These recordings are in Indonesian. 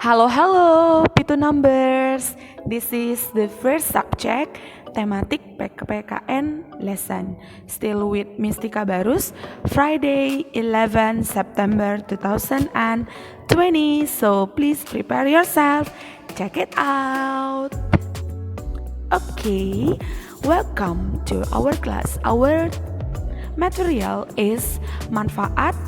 Halo, Pitu Numbers. This is the first subject, tematik PKN lesson. Still with Mistika Barus, Friday 11 September 2020. So please prepare yourself. Check it out. Okay, welcome to our class. Our material is manfaat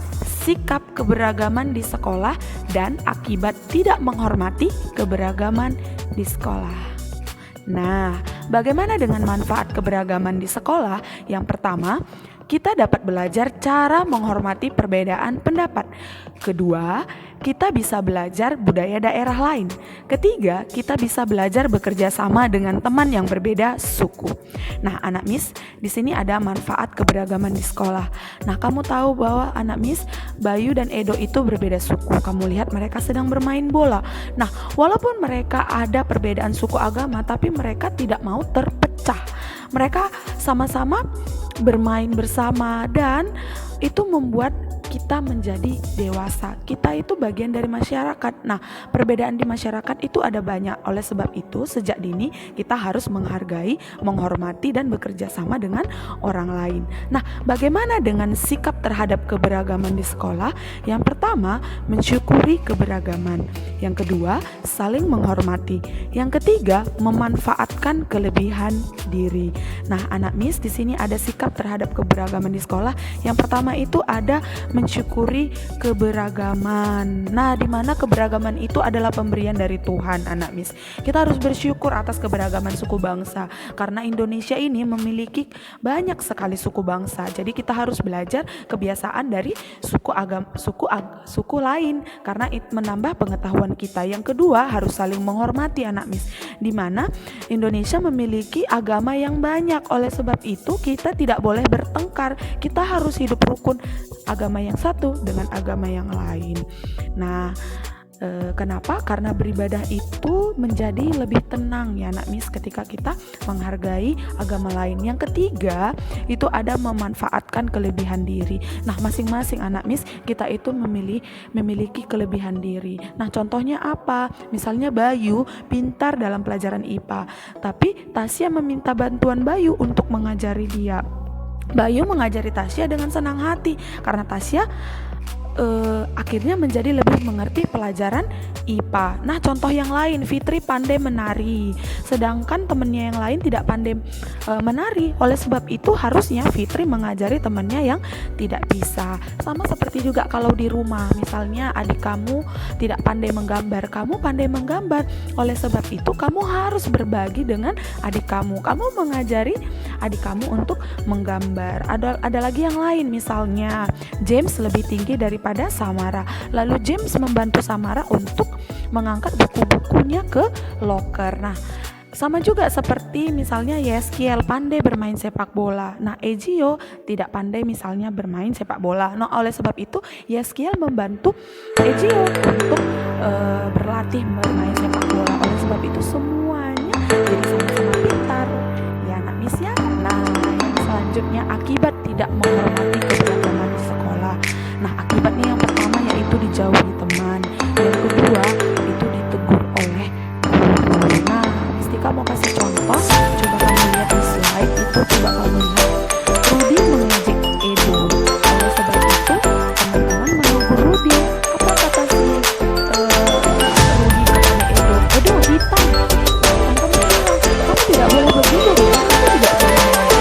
sikap keberagaman di sekolah dan akibat tidak menghormati keberagaman di sekolah. Nah, bagaimana dengan manfaat keberagaman di sekolah? Yang pertama, kita dapat belajar cara menghormati perbedaan pendapat. Kedua, kita bisa belajar budaya daerah lain. Ketiga, kita bisa belajar bekerja sama dengan teman yang berbeda suku. Nah, anak Miss, di sini ada manfaat keberagaman di sekolah. Nah, kamu tahu bahwa anak Miss, Bayu dan Edo itu berbeda suku. Kamu lihat mereka sedang bermain bola. Nah, walaupun mereka ada perbedaan suku agama, tapi mereka tidak mau terpecah. Mereka sama-sama bermain bersama dan itu membuat kita menjadi dewasa. Kita itu bagian dari masyarakat. Nah, perbedaan di masyarakat itu ada banyak. Oleh sebab itu, sejak dini kita harus menghargai, menghormati dan bekerja sama dengan orang lain. Nah, bagaimana dengan sikap terhadap keberagaman di sekolah? Yang pertama, mensyukuri keberagaman. Yang kedua, saling menghormati. Yang ketiga, memanfaatkan kelebihan diri. Nah, anak Miss, di sini ada sikap terhadap keberagaman di sekolah. Yang pertama itu ada mensyukuri keberagaman. Nah, di mana keberagaman itu adalah pemberian dari Tuhan, anak Miss. Kita harus bersyukur atas keberagaman suku bangsa karena Indonesia ini memiliki banyak sekali suku bangsa. Jadi kita harus belajar kebiasaan dari suku lain karena itu menambah pengetahuan kita. Yang kedua, harus saling menghormati, anak Miss. Di mana Indonesia memiliki agama yang banyak. Oleh sebab itu, kita tidak boleh bertengkar. Kita harus hidup rukun agama yang satu dengan agama yang lain. Nah, kenapa? Karena beribadah itu menjadi lebih tenang ya anak Miss ketika kita menghargai agama lain. Yang ketiga itu ada memanfaatkan kelebihan diri. Nah, masing-masing anak Miss kita itu memiliki kelebihan diri. Nah, contohnya apa? Misalnya Bayu pintar dalam pelajaran IPA, tapi Tasya meminta bantuan Bayu untuk mengajari dia. Bayu mengajari Tasya dengan senang hati karena Tasya akhirnya menjadi lebih mengerti pelajaran IPA. Nah, contoh yang lain, Fitri pandai menari, sedangkan temannya yang lain tidak pandai menari. Oleh sebab itu harusnya Fitri mengajari temannya yang tidak bisa. Sama seperti juga kalau di rumah, misalnya adik kamu tidak pandai menggambar, kamu pandai menggambar. Oleh sebab itu kamu harus berbagi dengan adik kamu. Kamu mengajari adik kamu untuk menggambar. Ada lagi yang lain, misalnya James lebih tinggi daripada Samara. Lalu James membantu Samara untuk mengangkat buku-bukunya ke loker. Nah, sama juga seperti misalnya Yeskiel pandai bermain sepak bola. Nah, Ejio tidak pandai misalnya bermain sepak bola. Nah, oleh sebab itu Yeskiel membantu Ejio untuk berlatih bermain sepak bola. Oleh sebab itu semuanya jadi sama-sama pintar. Ya, anak Miss ya. Nah, yang selanjutnya akibat tidak menghormati keberagaman di sekolah. Nah, akibatnya yang pertama yaitu dijauhi teman. Yang kedua itu ditegur oleh guru. Nah, Mistika mau kasih contoh. Coba kamu lihat di slide itu. Coba kamu lihat Rudi mengejek Edo. Oleh sebab itu teman-teman menegur Rudi. Apa kata si Rudi kepada Edo? Edo hitam. Dan kamu bilang, kamu tidak boleh begitu. Kamu tidak boleh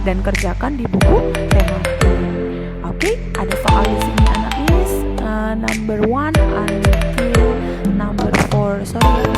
dan kerjakan di buku tematik. Oke, ada soal di sini anak Miss. Number 1 until number 4. Sorry.